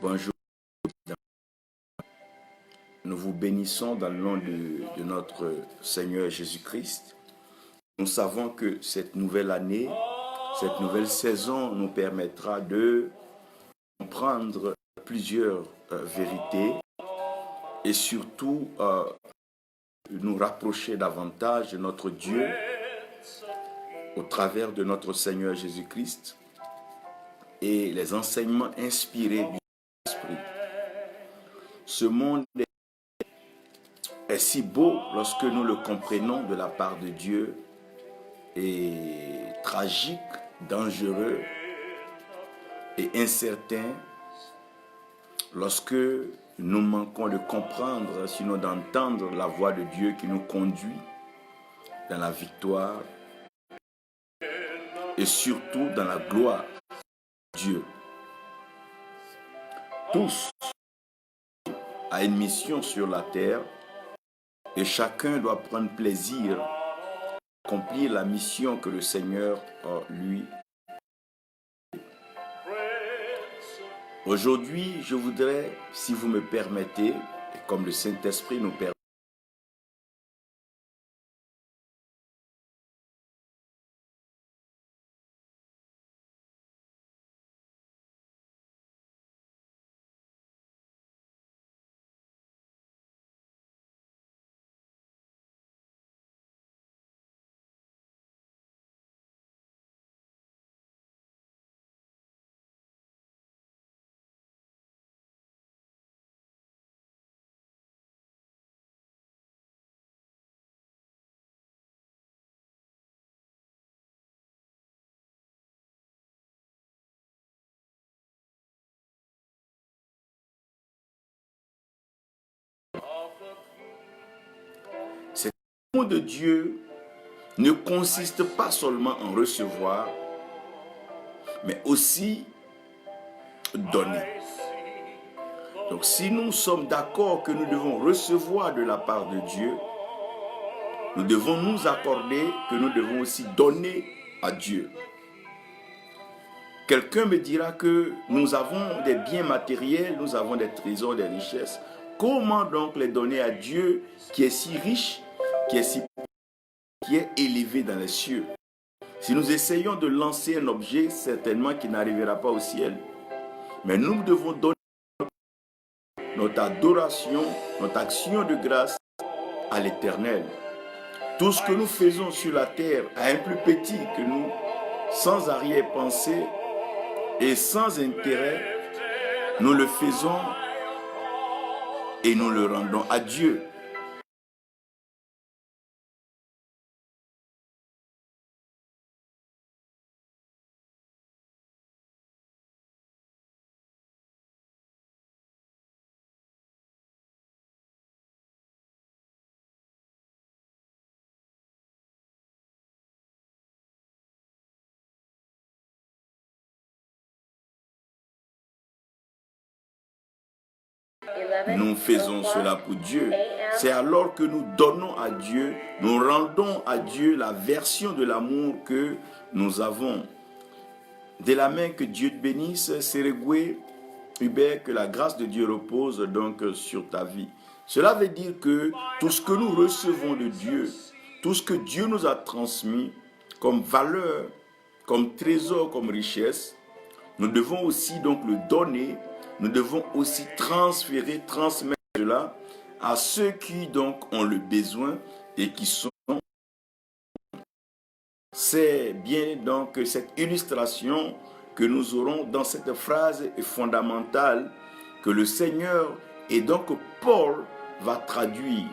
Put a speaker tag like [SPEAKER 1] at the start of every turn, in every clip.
[SPEAKER 1] Bonjour, nous vous bénissons dans le nom de notre Seigneur Jésus-Christ. Nous savons que cette nouvelle année, cette nouvelle saison nous permettra de comprendre plusieurs vérités et surtout nous rapprocher davantage de notre Dieu au travers de notre Seigneur Jésus-Christ et les enseignements inspirés du Esprit. Ce monde est si beau lorsque nous le comprenons de la part de Dieu et tragique, dangereux et incertain lorsque nous manquons de comprendre, sinon d'entendre la voix de Dieu qui nous conduit dans la victoire et surtout dans la gloire de Dieu. Tous ont une mission sur la terre et chacun doit prendre plaisir à accomplir la mission que le Seigneur lui. Aujourd'hui, je voudrais, si vous me permettez, et comme le Saint-Esprit nous permet, cet amour de Dieu ne consiste pas seulement en recevoir, mais aussi donner. Donc si nous sommes d'accord que nous devons recevoir de la part de Dieu, nous devons nous accorder que nous devons aussi donner à Dieu. Quelqu'un me dira que nous avons des biens matériels, nous avons des trésors, des richesses. Comment donc les donner à Dieu qui est si riche, qui est élevé dans les cieux? Si nous essayons de lancer un objet, certainement qu'il n'arrivera pas au ciel. Mais nous devons donner notre adoration, notre action de grâce à l'Éternel. Tout ce que nous faisons sur la terre à un plus petit que nous, sans arrière-pensée et sans intérêt, nous le faisons et nous le rendons à Dieu. Nous faisons cela pour Dieu. C'est alors que nous donnons à Dieu, nous rendons à Dieu la version de l'amour que nous avons. De la main que Dieu te bénisse, Sérégué, Hubert, que la grâce de Dieu repose donc sur ta vie. Cela veut dire que tout ce que nous recevons de Dieu, tout ce que Dieu nous a transmis comme valeur, comme trésor, comme richesse, nous devons aussi donc le donner, nous devons aussi transférer, transmettre cela à ceux qui donc ont le besoin et qui sont. C'est bien donc cette illustration que nous aurons dans cette phrase fondamentale que le Seigneur et donc Paul va traduire.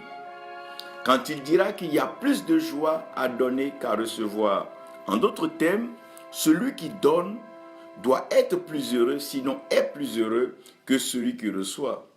[SPEAKER 1] Quand il dira qu'il y a plus de joie à donner qu'à recevoir. En d'autres termes, celui qui donne doit être plus heureux, sinon est plus heureux que celui qui reçoit.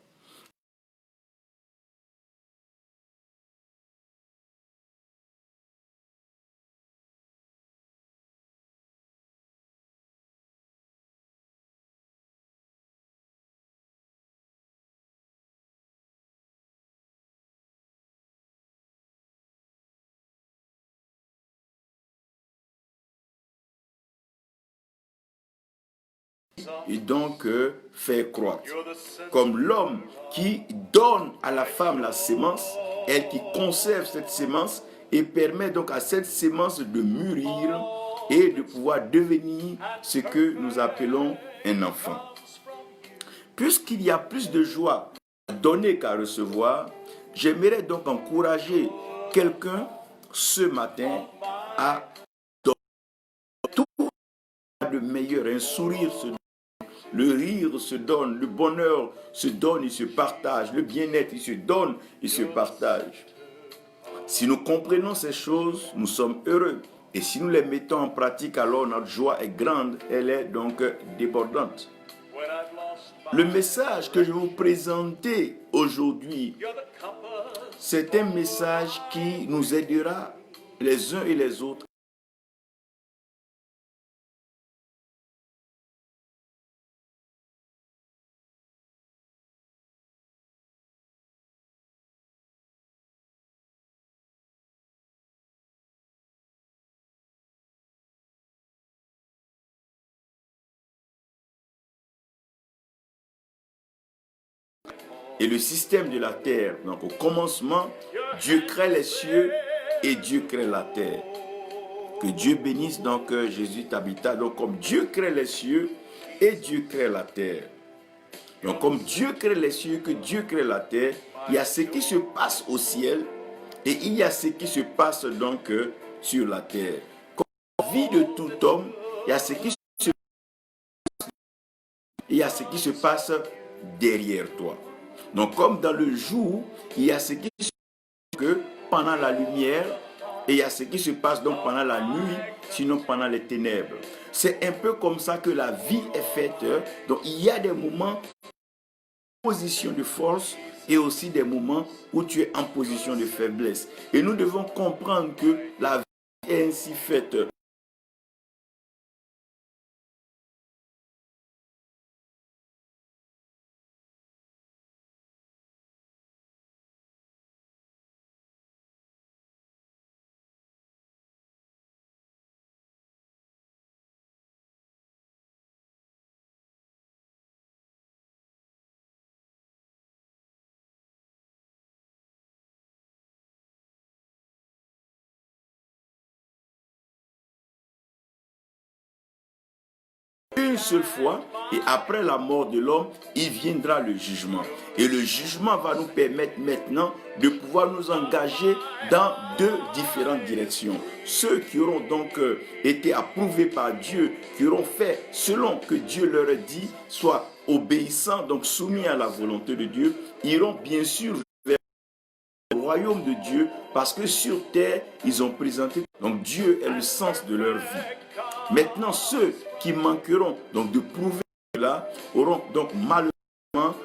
[SPEAKER 1] et donc faire croître. Comme l'homme qui donne à la femme la sémence, elle qui conserve cette sémence et permet donc à cette sémence de mûrir et de pouvoir devenir ce que nous appelons un enfant. Puisqu'il y a plus de joie à donner qu'à recevoir, j'aimerais donc encourager quelqu'un ce matin à donner tout de meilleur. Un sourire se donne, le rire se donne, le bonheur se donne, il se partage, le bien-être, il se donne, il se partage. Si nous comprenons ces choses, nous sommes heureux. Et si nous les mettons en pratique, alors notre joie est grande, elle est donc débordante. Le message que je vais vous présenter aujourd'hui, c'est un message qui nous aidera les uns et les autres et le système de la terre. Donc au commencement, Dieu crée les cieux et Dieu crée la terre. Que Dieu bénisse donc Jésus t'habita. Donc comme Dieu crée les cieux et Dieu crée la terre. Donc comme Dieu crée les cieux, que Dieu crée la terre, il y a ce qui se passe au ciel et il y a ce qui se passe donc sur la terre. Comme la vie de tout homme, il y a ce qui se passe derrière toi. Donc comme dans le jour, il y a ce qui se passe pendant la lumière et il y a ce qui se passe donc pendant la nuit, sinon pendant les ténèbres. C'est un peu comme ça que la vie est faite. Donc il y a des moments en position de force et aussi des moments où tu es en position de faiblesse. Et nous devons comprendre que la vie est ainsi faite. Une seule fois, et après la mort de l'homme, il viendra le jugement. Et le jugement va nous permettre maintenant de pouvoir nous engager dans deux différentes directions. Ceux qui auront donc été approuvés par Dieu, qui auront fait selon que Dieu leur a dit, soit obéissants, donc soumis à la volonté de Dieu, iront bien sûr vers le royaume de Dieu, parce que sur terre, ils ont présenté. Donc Dieu est le sens de leur vie. Maintenant, ceux qui manqueront donc de prouver cela auront donc malheureusement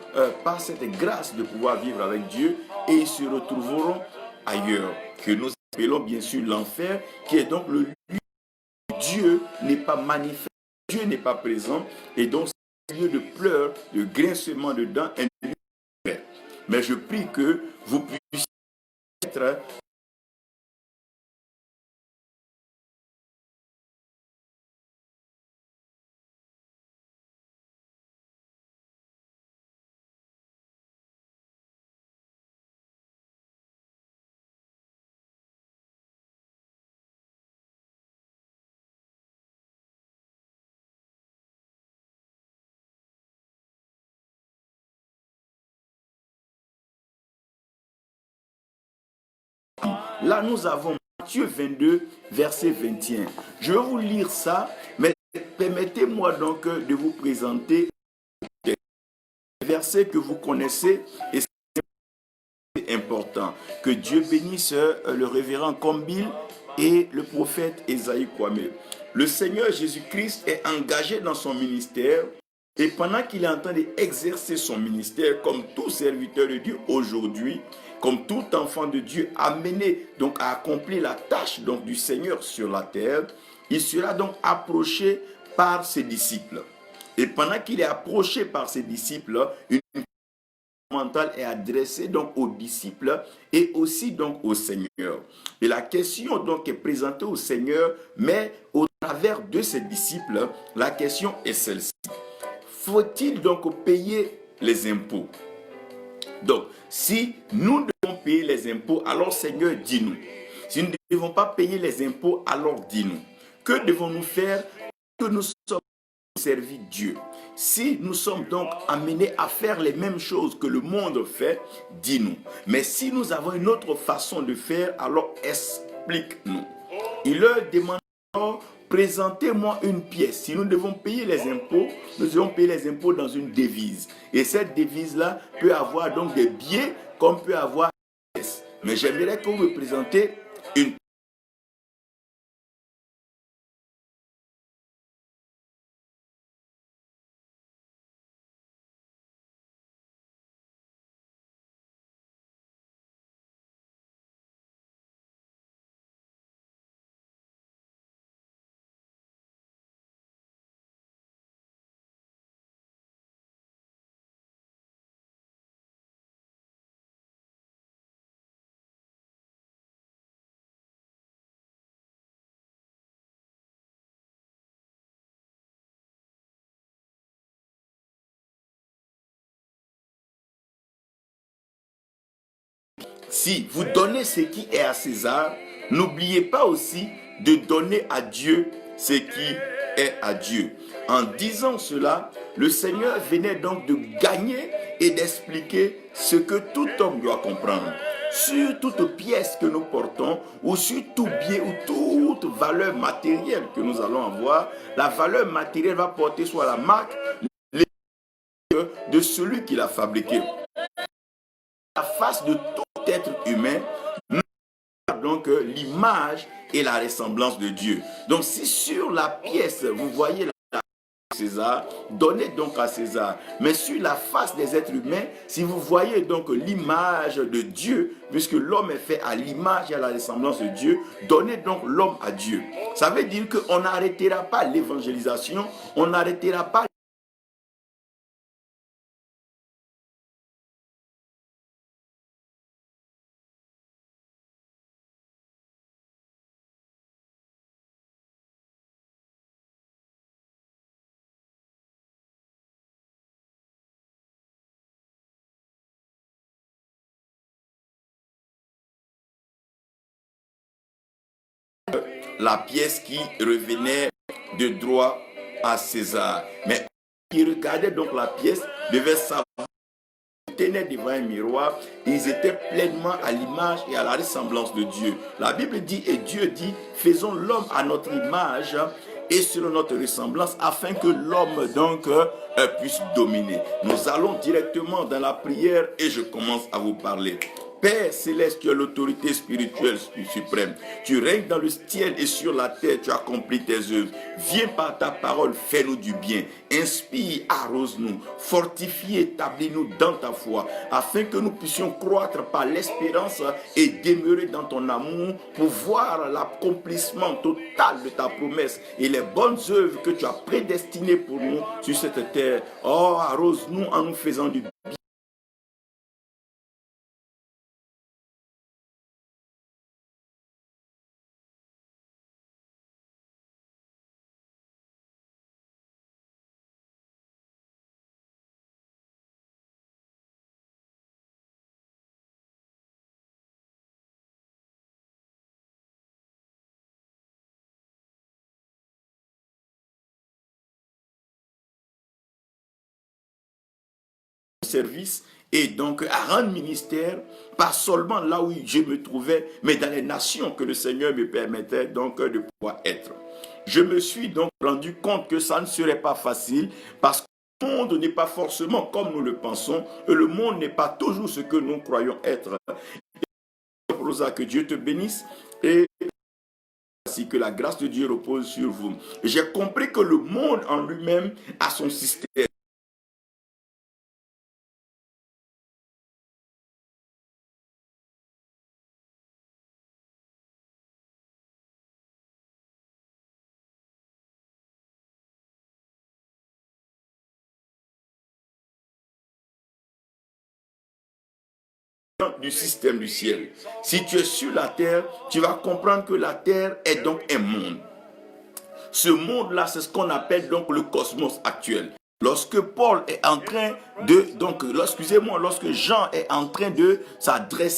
[SPEAKER 1] pas cette grâce de pouvoir vivre avec Dieu et ils se retrouveront ailleurs, que nous appelons bien sûr l'enfer, qui est donc le lieu où Dieu n'est pas manifeste, Dieu n'est pas présent, et donc c'est un lieu de pleurs, de grincement de dents, un lieu de paix. Mais je prie que vous puissiez être là, nous avons Matthieu 22, verset 21. Je vais vous lire ça, mais permettez-moi donc de vous présenter des versets que vous connaissez et c'est important. Que Dieu bénisse le révérend Kombil et le prophète Esaïe Kwame. Le Seigneur Jésus-Christ est engagé dans son ministère et pendant qu'il est en train d'exercer son ministère comme tout serviteur de Dieu aujourd'hui, comme tout enfant de Dieu amené donc à accomplir la tâche donc du Seigneur sur la terre, il sera donc approché par ses disciples. Et pendant qu'il est approché par ses disciples, une mentale est adressée donc aux disciples et aussi donc au Seigneur. Et la question donc est présentée au Seigneur, mais au travers de ses disciples, la question est celle-ci. faut-il donc payer les impôts? Donc, si nous devons payer les impôts, alors Seigneur, dis-nous. Si nous ne devons pas payer les impôts, alors dis-nous. Que devons-nous faire que nous sommes servi Dieu? Si nous sommes donc amenés à faire les mêmes choses que le monde fait, dis-nous. Mais si nous avons une autre façon de faire, alors explique-nous. Il leur demande alors, présentez-moi une pièce. Si nous devons payer les impôts, nous devons payer les impôts dans une devise. Et cette devise-là peut avoir donc des billets comme peut avoir des pièces. Mais j'aimerais que vous me présentez une si vous donnez ce qui est à César, n'oubliez pas aussi de donner à Dieu ce qui est à Dieu. En disant cela, le Seigneur venait donc de gagner et d'expliquer ce que tout homme doit comprendre. Sur toute pièce que nous portons, ou sur tout bien, ou toute valeur matérielle que nous allons avoir, la valeur matérielle va porter sur la marque de celui qui l'a fabriqué. La face de tout être humain, donc l'image et la ressemblance de Dieu. Donc si sur la pièce, vous voyez la César, donnez donc à César. Mais sur la face des êtres humains, si vous voyez donc l'image de Dieu, puisque l'homme est fait à l'image et à la ressemblance de Dieu, donnez donc l'homme à Dieu. Ça veut dire qu'on n'arrêtera pas l'évangélisation, on n'arrêtera pas la pièce qui revenait de droit à César. Mais qui regardait donc la pièce devait savoir qu'ils tenaient devant un miroir, ils étaient pleinement à l'image et à la ressemblance de Dieu. La Bible dit, et Dieu dit, faisons l'homme à notre image et selon notre ressemblance, afin que l'homme donc puisse dominer. Nous allons directement dans la prière et je commence à vous parler. Père céleste, tu as l'autorité spirituelle suprême. Tu règnes dans le ciel et sur la terre, tu accomplis tes œuvres. Viens par ta parole, fais-nous du bien. Inspire, arrose-nous, fortifie, établis-nous dans ta foi, afin que nous puissions croître par l'espérance et demeurer dans ton amour pour voir l'accomplissement total de ta promesse et les bonnes œuvres que tu as prédestinées pour nous sur cette terre. Oh, arrose-nous en nous faisant du bien. Service et donc à rendre ministère, pas seulement là où je me trouvais, mais dans les nations que le Seigneur me permettait donc de pouvoir être. Je me suis donc rendu compte que ça ne serait pas facile parce que le monde n'est pas forcément comme nous le pensons et le monde n'est pas toujours ce que nous croyons être. Rosa, que Dieu te bénisse et ainsi que la grâce de Dieu repose sur vous. J'ai compris que le monde en lui-même a son système. Du système du ciel. Si tu es sur la terre, tu vas comprendre que la terre est donc un monde. Ce monde-là, c'est ce qu'on appelle donc le cosmos actuel. Lorsque Paul est en train lorsque Jean est en train de s'adresser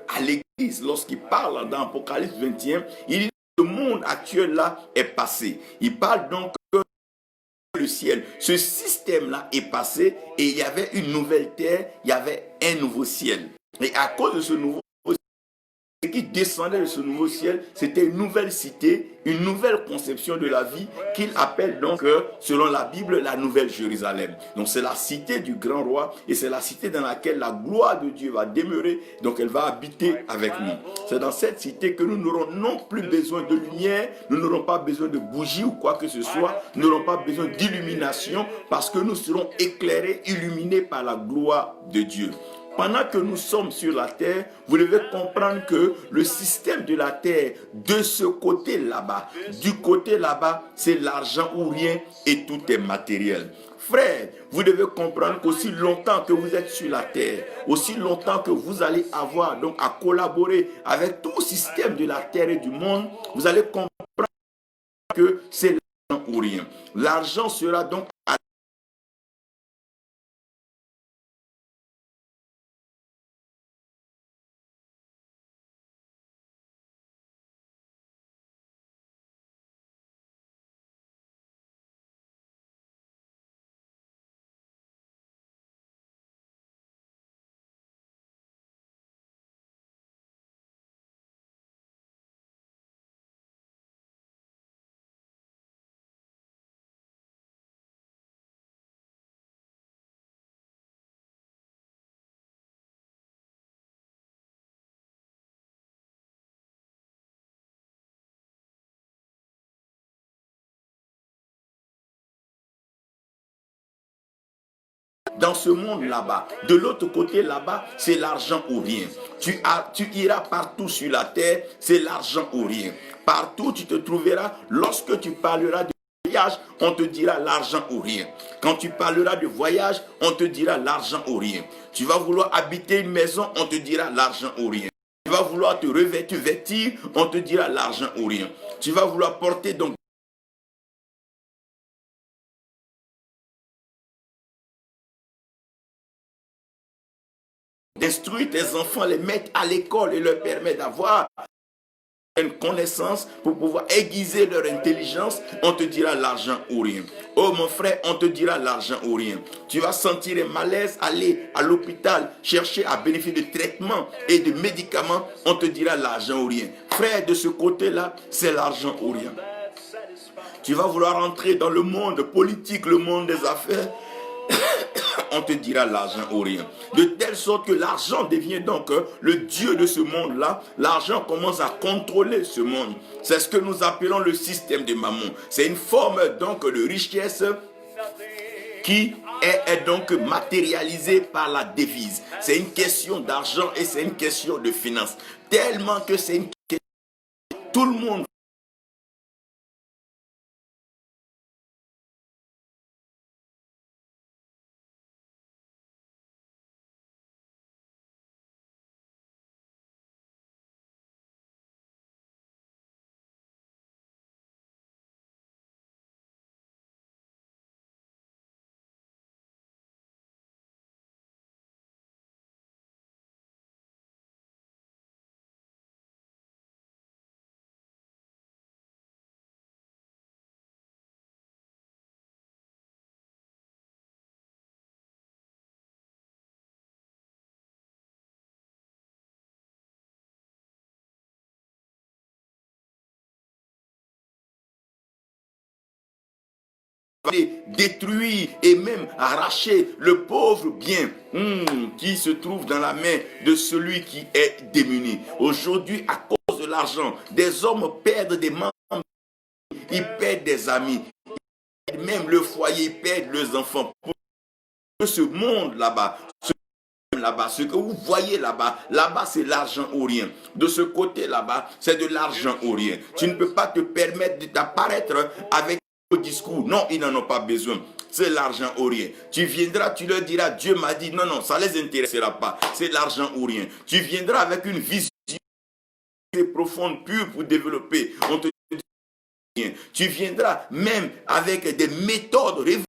[SPEAKER 1] à l'église, lorsqu'il parle dans Apocalypse 21, il dit que le monde actuel là est passé. Il parle donc que le ciel, ce système-là est passé et il y avait une nouvelle terre, il y avait un nouveau ciel. Et à cause de ce nouveau ce qui descendait de ce nouveau ciel, c'était une nouvelle cité, une nouvelle conception de la vie qu'il appelle donc, selon la Bible, la Nouvelle Jérusalem. Donc c'est la cité du grand roi et c'est la cité dans laquelle la gloire de Dieu va demeurer, donc elle va habiter avec nous. C'est dans cette cité que nous n'aurons non plus besoin de lumière, nous n'aurons pas besoin de bougies ou quoi que ce soit, nous n'aurons pas besoin d'illumination parce que nous serons éclairés, illuminés par la gloire de Dieu. Pendant que nous sommes sur la terre, vous devez comprendre que le système de la terre, de ce côté là-bas, du côté là-bas, c'est l'argent ou rien et tout est matériel. Frère, vous devez comprendre qu'aussi longtemps que vous êtes sur la terre, aussi longtemps que vous allez avoir donc à collaborer avec tout système de la terre et du monde, vous allez comprendre que c'est l'argent ou rien. L'argent sera donc à dans ce monde là-bas. De l'autre côté là-bas, c'est l'argent ou rien. Tu iras partout sur la terre, c'est l'argent ou rien. Partout tu te trouveras, lorsque tu parleras de voyage, on te dira l'argent ou rien. Quand tu parleras de voyage, on te dira l'argent ou rien. Tu vas vouloir habiter une maison, on te dira l'argent ou rien. Tu vas vouloir te revêtir, on te dira l'argent ou rien. Tu vas vouloir porter donc d'instruire tes enfants, les mettre à l'école et leur permettre d'avoir une connaissance pour pouvoir aiguiser leur intelligence, on te dira l'argent ou rien. Oh mon frère, on te dira l'argent ou rien. Tu vas sentir un malaise, aller à l'hôpital, chercher à bénéficier de traitements et de médicaments, on te dira l'argent ou rien. Frère, de ce côté-là, c'est l'argent ou rien. Tu vas vouloir entrer dans le monde politique, le monde des affaires, on te dira l'argent ou rien. De telle sorte que l'argent devient donc le Dieu de ce monde-là. L'argent commence à contrôler ce monde. C'est ce que nous appelons le système de Mammon. C'est une forme donc de richesse qui est donc matérialisée par la devise. C'est une question d'argent et c'est une question de finance. Tellement que c'est une question, tout le monde détruire et même arracher le pauvre bien qui se trouve dans la main de celui qui est démuni. Aujourd'hui, à cause de l'argent, des hommes perdent des membres, ils perdent des amis, même le foyer, ils perdent leurs enfants. Pour ce monde là-bas, ce que vous voyez là-bas, là-bas c'est l'argent ou rien. De ce côté là-bas, c'est de l'argent ou rien. Tu ne peux pas te permettre de t'apparaître avec un discours. Non, ils n'en ont pas besoin. C'est l'argent ou rien. Tu viendras, tu leur diras, Dieu m'a dit, non, non, ça ne les intéressera pas. C'est l'argent ou rien. Tu viendras avec une vision profonde, pure pour développer. On te dit rien. Tu viendras même avec des méthodes révolutionnaires